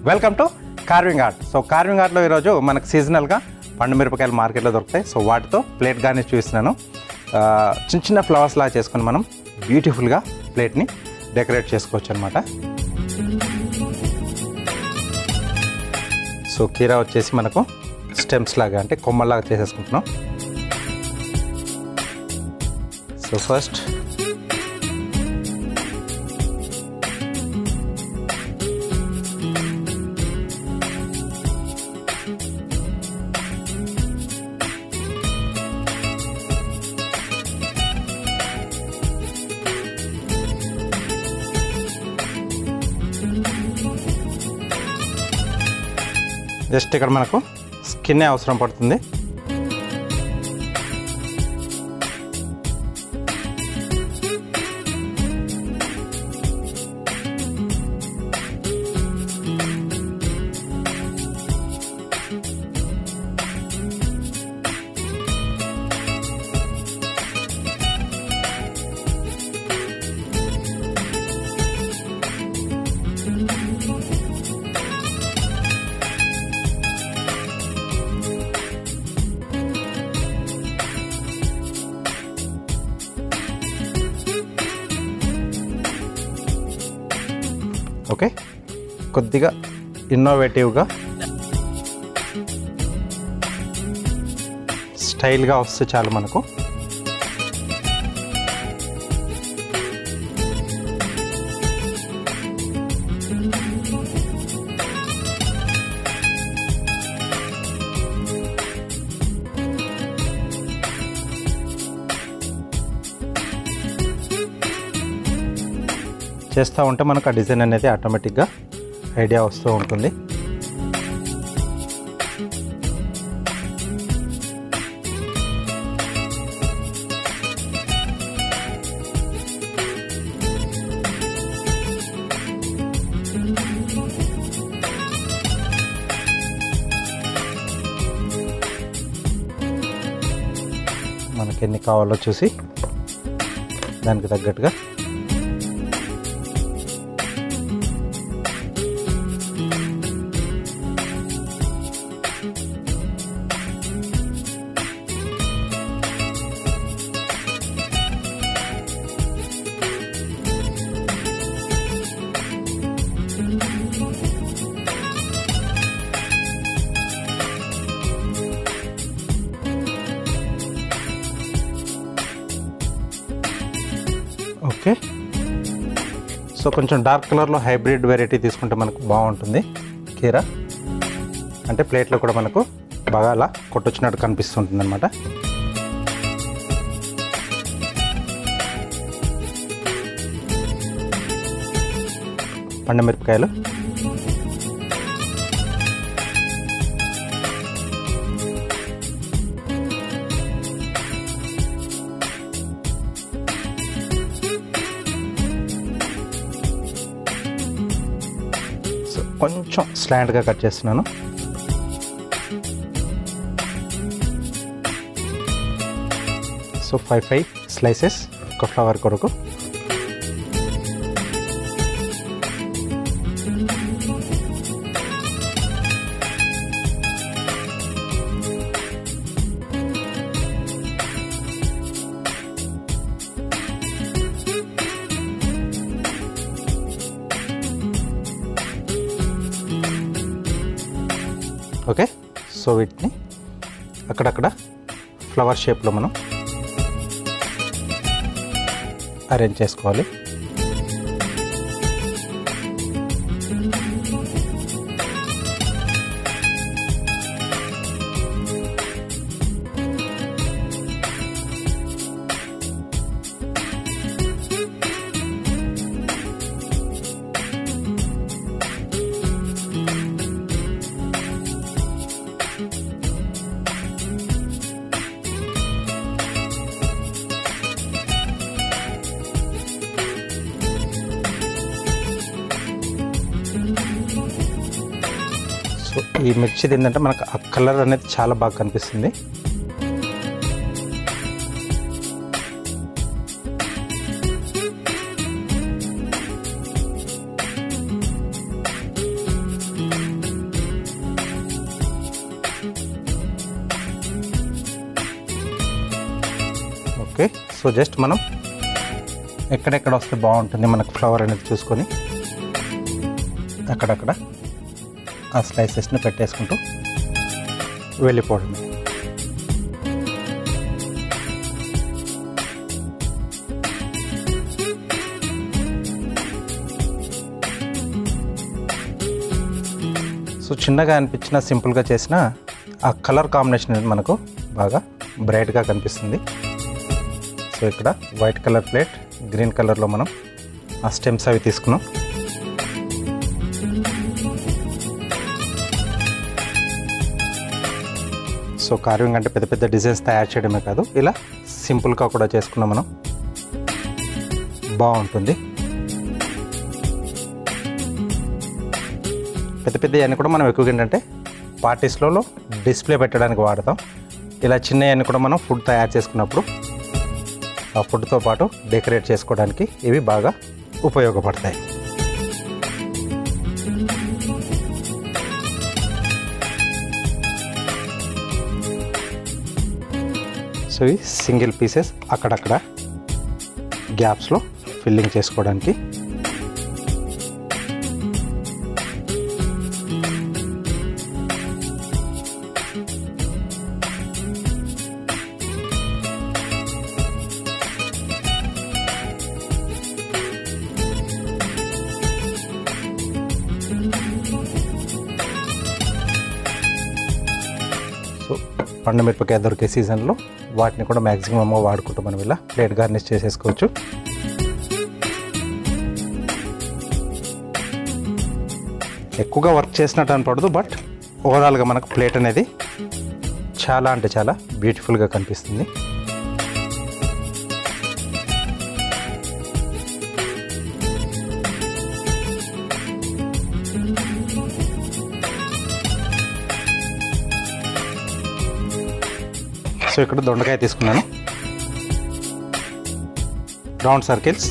Welcome to carving art. So carving ఆర్ట్లో ఈరోజు మనకు సీజనల్గా పండు మిరపకాయలు మార్కెట్లో దొరుకుతాయి. సో వాటితో ప్లేట్ గార్నిష్ చూపిస్తున్నాను. చిన్న చిన్న ఫ్లవర్స్ లాగా చేసుకొని మనం బ్యూటిఫుల్గా ప్లేట్ని డెకరేట్ చేసుకోవచ్చు అనమాట. సో కీరా వచ్చేసి మనకు స్టెమ్స్ లాగా అంటే కొమ్మల్లాగా చేసేసుకుంటున్నాం. సో ఫస్ట్ జస్ట్ ఇక్కడ మనకు స్కిన్నే అవసరం పడుతుంది. ఓకే, కొద్దిగా ఇన్నోవేటివ్గా స్టైల్గా వస్తే చాలు మనకు. చేస్తూ ఉంటే మనకు ఆ డిజైన్ అనేది ఆటోమేటిక్గా ఐడియా వస్తూ ఉంటుంది. మనకి ఎన్ని కావాలో చూసి దానికి తగ్గట్టుగా ఓకే. సో కొంచెం డార్క్ కలర్లో హైబ్రిడ్ వెరైటీ తీసుకుంటే మనకు బాగుంటుంది. కీరా అంటే ప్లేట్లో కూడా మనకు బాగా అలా కొట్టొచ్చినట్టు కనిపిస్తుంటుంది అనమాట. పండు మిరపకాయలు కొంచెం స్లాంట్గా కట్ చేస్తున్నాను. సో 5 స్లైసెస్ ఒక ఫ్లవర్ కొరకు. ఓకే, సో వీటిని అక్కడక్కడ ఫ్లవర్ షేప్లో మనం అరేంజ్ చేసుకోవాలి. సో ఈ మిర్చిది ఏంటంటే మనకు ఆ కలర్ అనేది చాలా బాగా కనిపిస్తుంది. సో జస్ట్ మనం ఎక్కడెక్కడ వస్తే బాగుంటుంది మనకు ఫ్లవర్ అనేది చూసుకొని అక్కడక్కడ ఆ స్లైసెస్ని పెట్టేసుకుంటూ వెళ్ళిపోవడమే. సో చిన్నగా అనిపించిన సింపుల్గా చేసిన ఆ కలర్ కాంబినేషన్ అనేది మనకు బాగా బ్రైట్గా కనిపిస్తుంది. సో ఇక్కడ వైట్ కలర్ ప్లేట్, గ్రీన్ కలర్లో మనం ఆ స్టెమ్స్ అవి తీసుకున్నాం. సో కార్వింగ్ అంటే పెద్ద పెద్ద డిజైన్స్ తయారు చేయడమే కాదు, ఇలా సింపుల్గా కూడా చేసుకున్నాం మనం, బాగుంటుంది. పెద్ద పెద్దవన్నీ కూడా మనం ఎక్కువగా ఏంటంటే పార్టీస్లో డిస్ప్లే పెట్టడానికి వాడతాం. ఇలా చిన్నవన్నీ కూడా మనం ఫుడ్ తయారు చేసుకున్నప్పుడు ఆ ఫుడ్తో పాటు డెకరేట్ చేసుకోవడానికి ఇవి బాగా ఉపయోగపడతాయి. సో ఇవి సింగిల్ పీసెస్ అక్కడక్కడ గ్యాప్స్లో ఫిల్లింగ్ చేసుకోవడానికి. సో పండు మిరపకాయ దొరికే సీజన్లో వాటిని కూడా మ్యాక్సిమమ్గా వాడుకుంటూ మనం ఇలా ప్లేట్ గార్నిష్ చేసేసుకోవచ్చు. ఎక్కువగా వర్క్ చేసినట్టు అనపడదు, బట్ ఓవరాల్గా మనకు ప్లేట్ అనేది చాలా అంటే చాలా బ్యూటిఫుల్గా కనిపిస్తుంది. సో ఇక్కడ దొండకాయ తీసుకున్నాను, రౌండ్ సర్కిల్స్,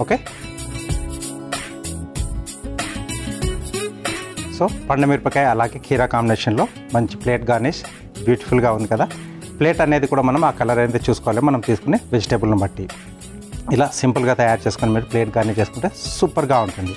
ఓకే. సో పండు మిరపకాయ అలాగే కీరా కాంబినేషన్లో మంచి ప్లేట్ గార్నిష్ బ్యూటిఫుల్గా ఉంది కదా. ప్లేట్ అనేది కూడా మనం ఆ కలర్ అనేది చూసుకోవాలి, మనం తీసుకునే వెజిటేబుల్ని బట్టి. ఇలా సింపుల్గా తయారు చేసుకొని మీరు ప్లేట్ గార్నిష్ చేసుకుంటే సూపర్గా ఉంటుంది.